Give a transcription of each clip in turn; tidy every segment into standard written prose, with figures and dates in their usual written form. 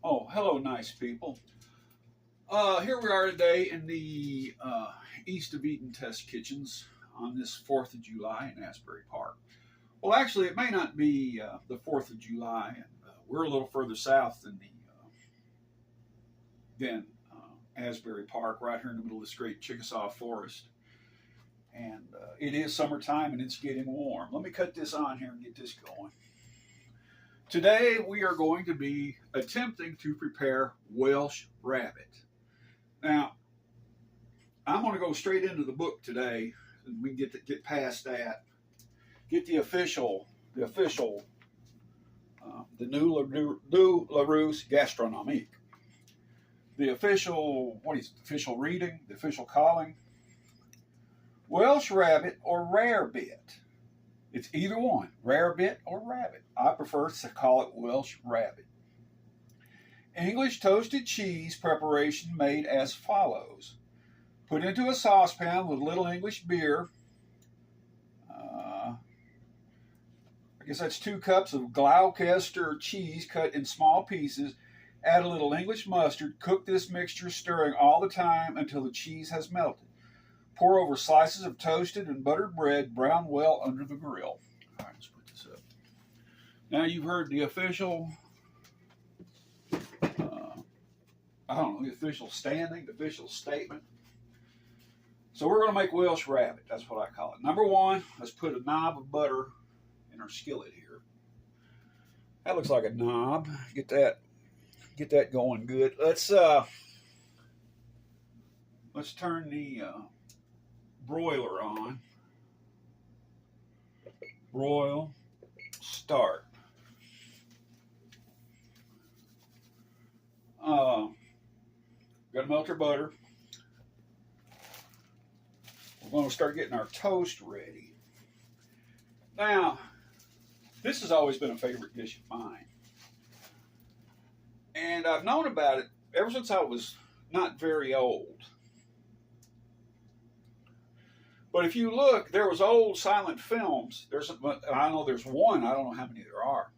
Oh, hello, nice people. Here we are today in the East of Eden Test Kitchens on this 4th of July in Asbury Park. Well, actually, it may not be the 4th of July, and we're a little further south than Asbury Park, right here in the middle of this great Chickasaw Forest. And it is summertime and it's getting warm. Let me cut this on here and get this going. Today we are going to be attempting to prepare Welsh Rabbit. Now, I'm going to go straight into the book today, and we can get past that. Get the New Larousse Gastronomique. The official, official reading, the official calling. Welsh Rabbit or Rarebit. It's either one, Rarebit or Rabbit. I prefer to call it Welsh Rabbit. English toasted cheese preparation made as follows. Put into a saucepan with a little English beer. I guess that's 2 cups of Gloucester cheese cut in small pieces. Add a little English mustard. Cook this mixture, stirring all the time until the cheese has melted. Pour over slices of toasted and buttered bread, browned well under the grill. All right, let's put this up. Now you've heard the official, the official standing, the official statement. So we're going to make Welsh Rabbit. That's what I call it. Number 1, let's put a knob of butter in our skillet here. That looks like a knob. Get that going good. Let's turn the broiler on. Broil. Start. Got to melt our butter. We're going to start getting our toast ready. Now, this has always been a favorite dish of mine. And I've known about it ever since I was not very old. But if you look, there was old silent films. I know there's one. I don't know how many there are.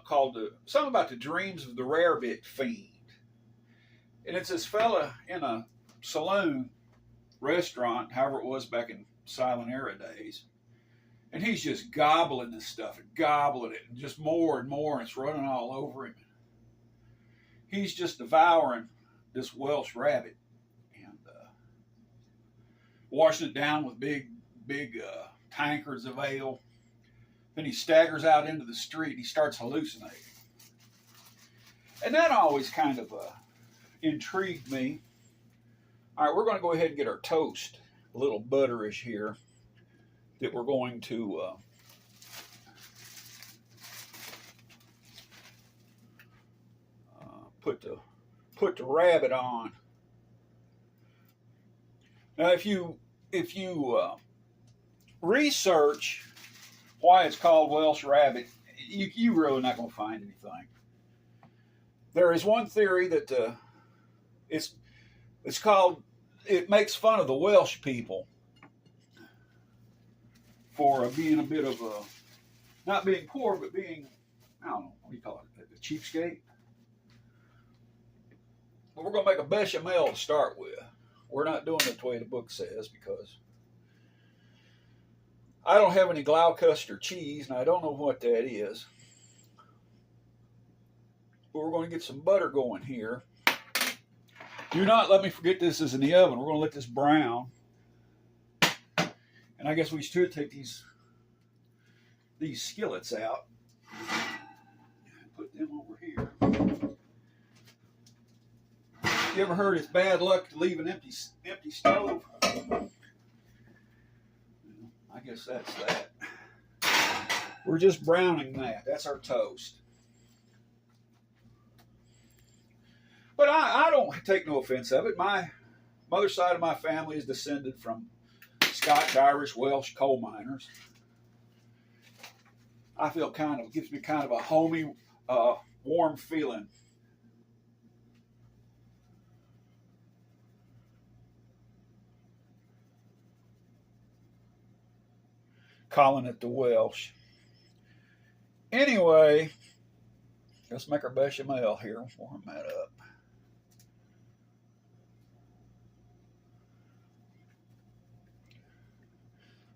Called something about the dreams of the Rarebit fiend, and it's this fella in a saloon, restaurant, however it was back in silent era days, and he's just gobbling this stuff and gobbling it, and just more and more, and it's running all over him. He's just devouring this Welsh Rabbit. Washing it down with big tankards of ale. Then he staggers out into the street and he starts hallucinating. And that always kind of intrigued me. All right, we're going to go ahead and get our toast, a little butterish here, that we're going to put the rabbit on. Now, if you research why it's called Welsh Rabbit, you really not going to find anything. There is one theory that it's called. It makes fun of the Welsh people for being a bit of a, not being poor, but being, I don't know, what do you call it, a cheapskate. But we're going to make a bechamel to start with. We're not doing it the way the book says because I don't have any Gloucester cheese, and I don't know what that is. But we're going to get some butter going here. Do not let me forget this is in the oven. We're going to let this brown. And I guess we should take these skillets out. Put them over here. You ever heard it's bad luck to leave an empty stove? I guess that's that. We're just browning that. That's our toast. But I don't take no offense of it. My mother's side of my family is descended from Scotch, Irish, Welsh coal miners. I feel gives me kind of a homey, warm feeling. Calling it the Welsh. Anyway, Let's make our bechamel here. Warm that up.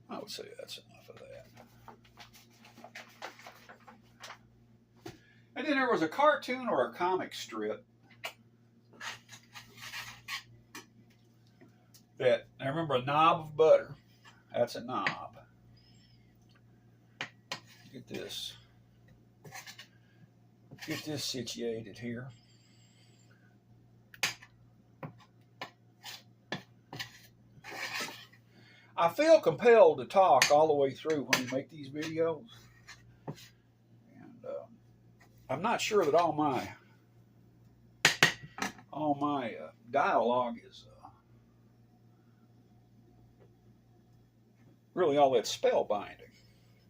I would say that's enough of that. And then there was a cartoon or a comic strip that, I remember, a knob of butter. That's a knob. Get this situated here. I feel compelled to talk all the way through when we make these videos. And I'm not sure that all my dialogue is really all that spellbinding.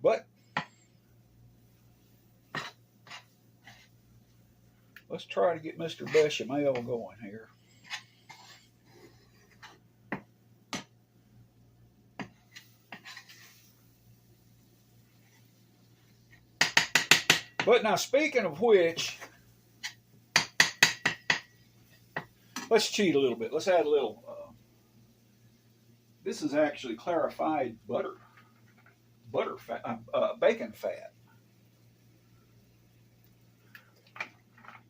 But let's try to get Mr. Bechamel going here. But now, speaking of which, let's cheat a little bit. Let's add a little. This is actually clarified butter fat, bacon fat.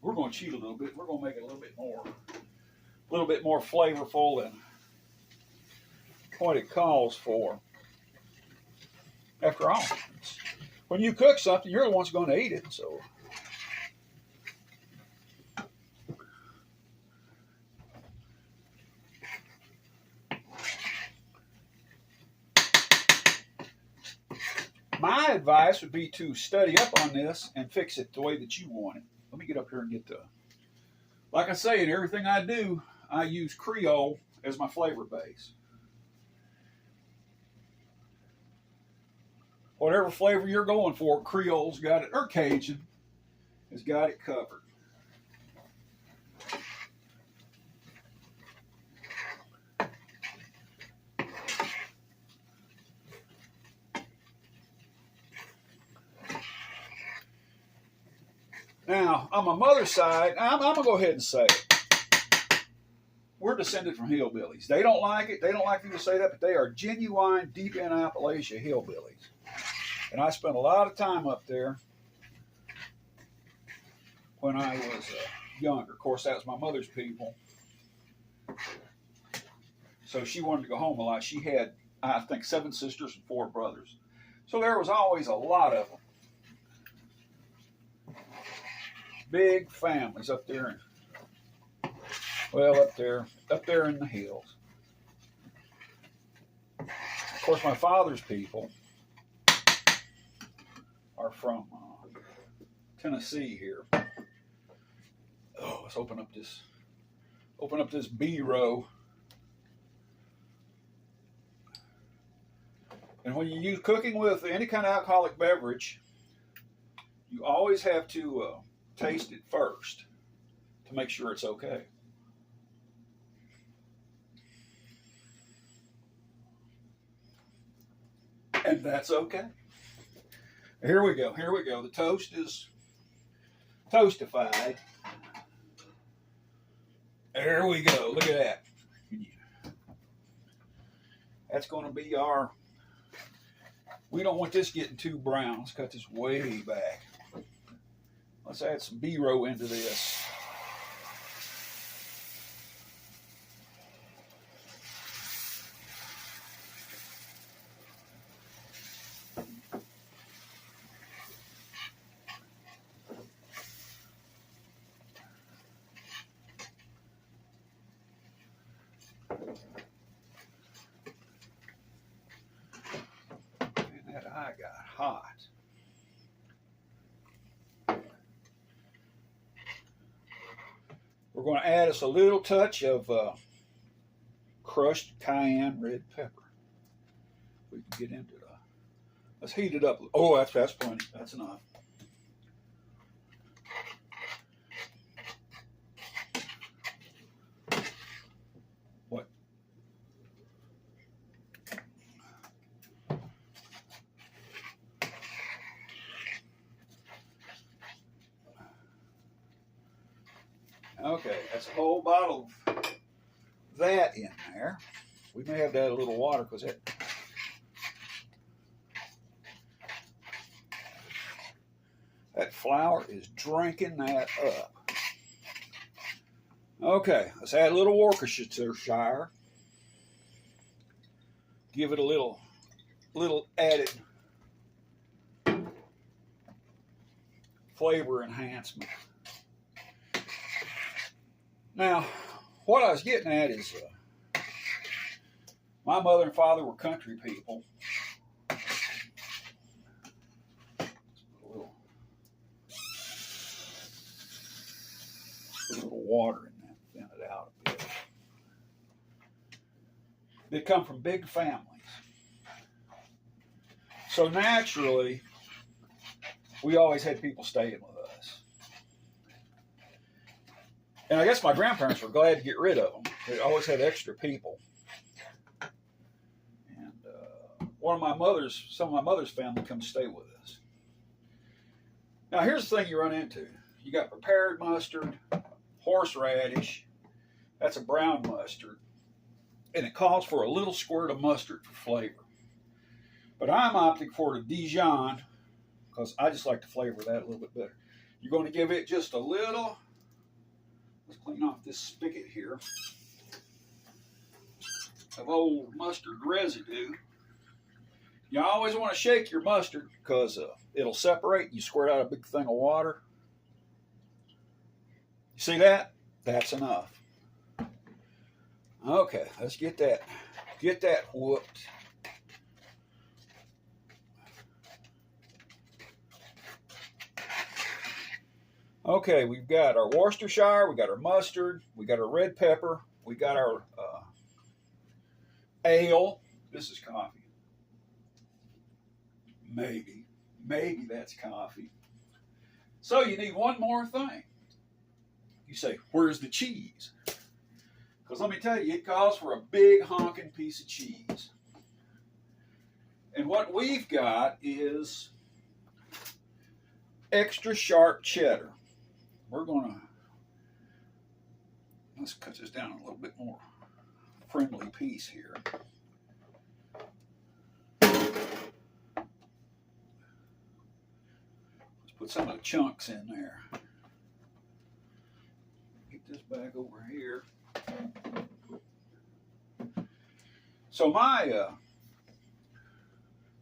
We're going to cheat a little bit. We're going to make it a little bit more flavorful than what it calls for. After all, when you cook something, you're the one's going to eat it. So, my advice would be to study up on this and fix it the way that you want it. Let me get up here and get like I say, in everything I do, I use Creole as my flavor base. Whatever flavor you're going for, Creole's got it, or Cajun has got it covered. Now, on my mother's side, I'm going to go ahead and say it. We're descended from hillbillies. They don't like it. They don't like me to say that, but they are genuine, deep in Appalachia hillbillies. And I spent a lot of time up there when I was younger. Of course, that was my mother's people. So she wanted to go home a lot. She had, I think, 7 sisters and 4 brothers. So there was always a lot of them. Big families up there. Well, up there in the hills. Of course, my father's people are from Tennessee here. Oh, let's open up this B row. And when you use cooking with any kind of alcoholic beverage, you always have to taste it first to make sure it's okay. And that's okay. Here we go. The toast is toastified. There we go. Look at that. That's going to be our... We don't want this getting too brown. Let's cut this way back. Let's add some B-row into this. I got hot. We're going to add us a little touch of crushed cayenne red pepper. We can get into it. Let's heat it up. Oh, that's plenty. That's enough. What? Okay, that's a whole bottle of that in there. We may have to add a little water because that flour is drinking that up. Okay, let's add a little Worcestershire. Give it a little added flavor enhancement. Now, what I was getting at is my mother and father were country people. A little water in that, thin it out a bit. They come from big families. So naturally, we always had people staying with us. And I guess my grandparents were glad to get rid of them. They always had extra people. And some of my mother's family come stay with us. Now here's the thing you run into. You got prepared mustard, horseradish, that's a brown mustard, and it calls for a little squirt of mustard for flavor. But I'm opting for the Dijon because I just like to flavor that a little bit better. You're going to give it just a little. Let's clean off this spigot here of old mustard residue. You always want to shake your mustard because it'll separate and you squirt out a big thing of water. You see that? That's enough. Okay, let's get that whooped. Okay, we've got our Worcestershire, we got our mustard, we got our red pepper, we got our ale. This is coffee. Maybe that's coffee. So you need one more thing. You say, where's the cheese? Because let me tell you, it calls for a big honking piece of cheese. And what we've got is extra sharp cheddar. Let's cut this down a little bit more friendly piece here. Let's put some of the chunks in there. Get this back over here. So my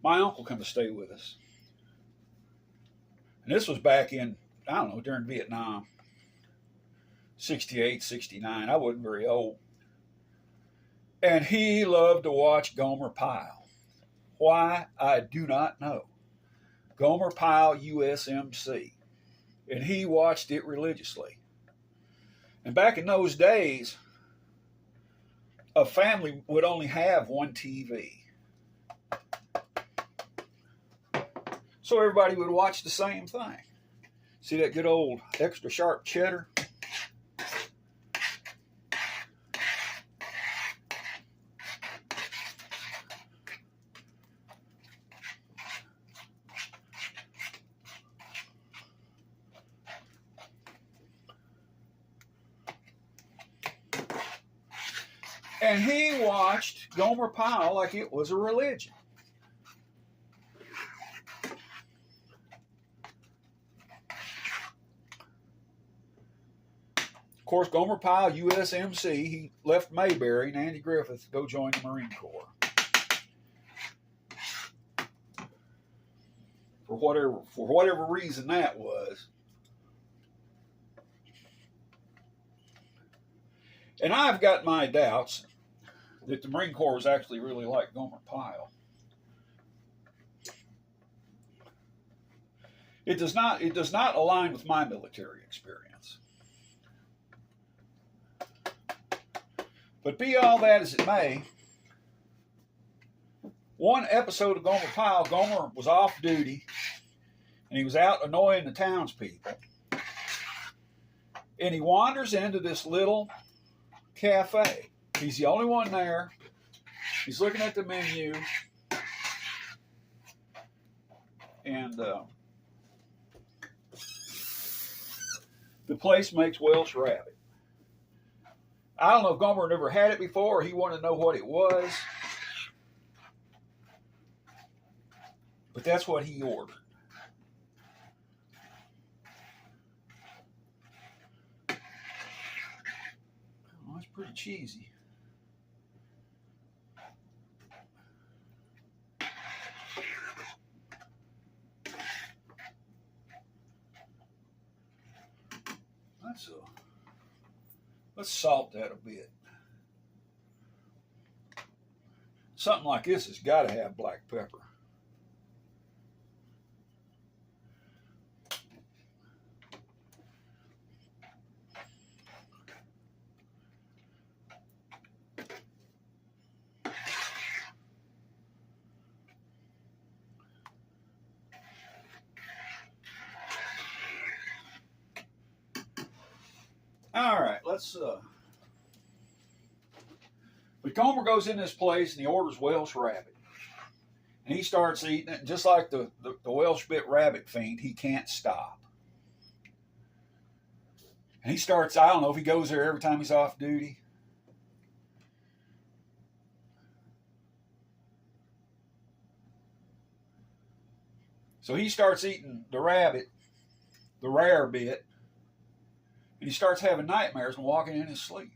uncle come to stay with us. And this was back in, I don't know, during Vietnam. 68, 69. I wasn't very old. And he loved to watch Gomer Pyle. Why? I do not know. Gomer Pyle USMC. And he watched it religiously. And back in those days, a family would only have one TV. So everybody would watch the same thing. See that good old extra sharp cheddar? And he watched Gomer Pyle like it was a religion. Of course, Gomer Pyle, USMC, he left Mayberry and Andy Griffith to go join the Marine Corps. For whatever reason that was. And I've got my doubts that the Marine Corps was actually really like Gomer Pyle. It does not align with my military experience. But be all that as it may, one episode of Gomer Pyle, Gomer was off duty and he was out annoying the townspeople. And he wanders into this little cafe. He's the only one there. He's looking at the menu. And the place makes Welsh Rabbit. I don't know if Gomer never had it before or he wanted to know what it was. But that's what he ordered. Oh, that's pretty cheesy. Let's salt that a bit. Something like this has got to have black pepper. All right, let's. But Gomer goes in this place and he orders Welsh Rabbit, and he starts eating it. Just like the Welsh Rabbit fiend, he can't stop. And he starts. I don't know if he goes there every time he's off duty. So he starts eating the rabbit, the Rarebit. And he starts having nightmares and walking in his sleep.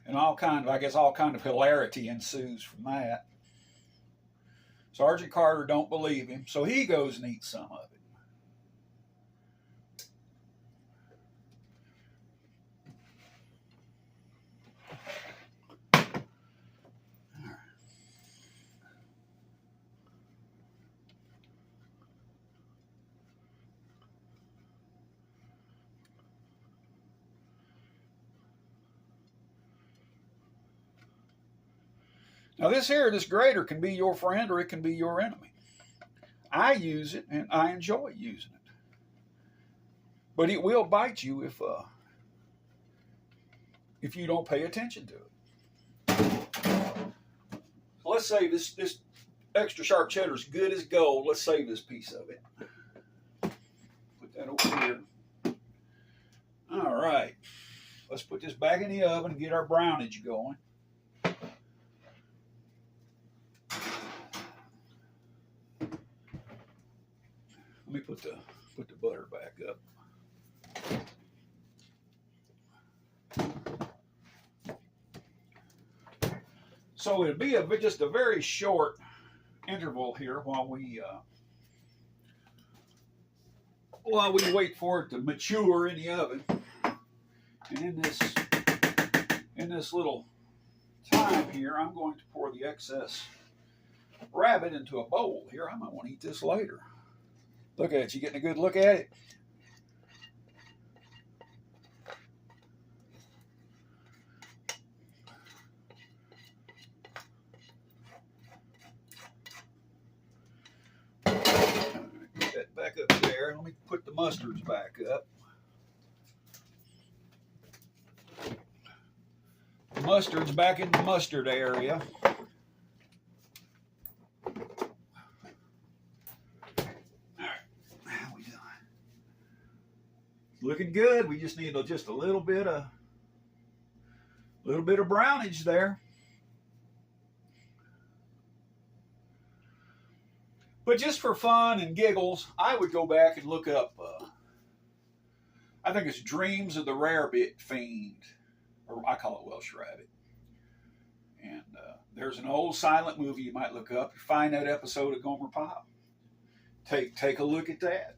And all kind of hilarity ensues from that. Sergeant Carter don't believe him, so he goes and eats some of it. Now this grater can be your friend or it can be your enemy. I use it and I enjoy using it. But it will bite you if you don't pay attention to it. So let's say this extra sharp cheddar is good as gold. Let's save this piece of it. Put that over here. All right. Let's put this back in the oven and get our brownage going. Let me put the butter back up. So it'll be just a very short interval here while we wait for it to mature in the oven. And in this little time here, I'm going to pour the excess rabbit into a bowl here. I might want to eat this later. Look at it. You getting a good look at it? Put that back up there. Let me put the mustards back up. The mustard's back in the mustard area. Looking good. We just need just a little bit of brownage there. But just for fun and giggles, I would go back and look up. I think it's Dreams of the Rarebit Fiend, or I call it Welsh Rabbit. And there's an old silent movie you might look up. You find that episode of Gomer Pyle. Take a look at that.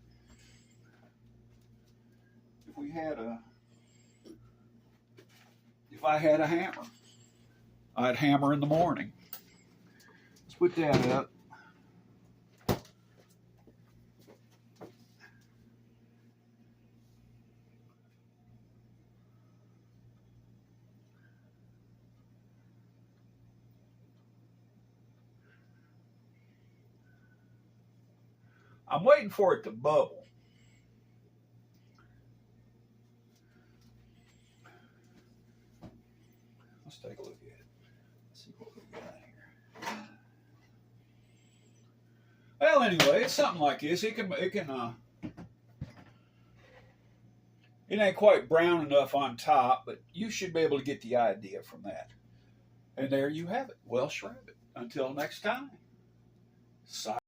If I had a hammer, I'd hammer in the morning. Let's put that up. I'm waiting for it to bubble. Let's take a look at it. Let's see what we got here. Well, anyway, it's something like this. It can It ain't quite brown enough on top, but you should be able to get the idea from that. And there you have it, Welsh Rabbit. Until next time,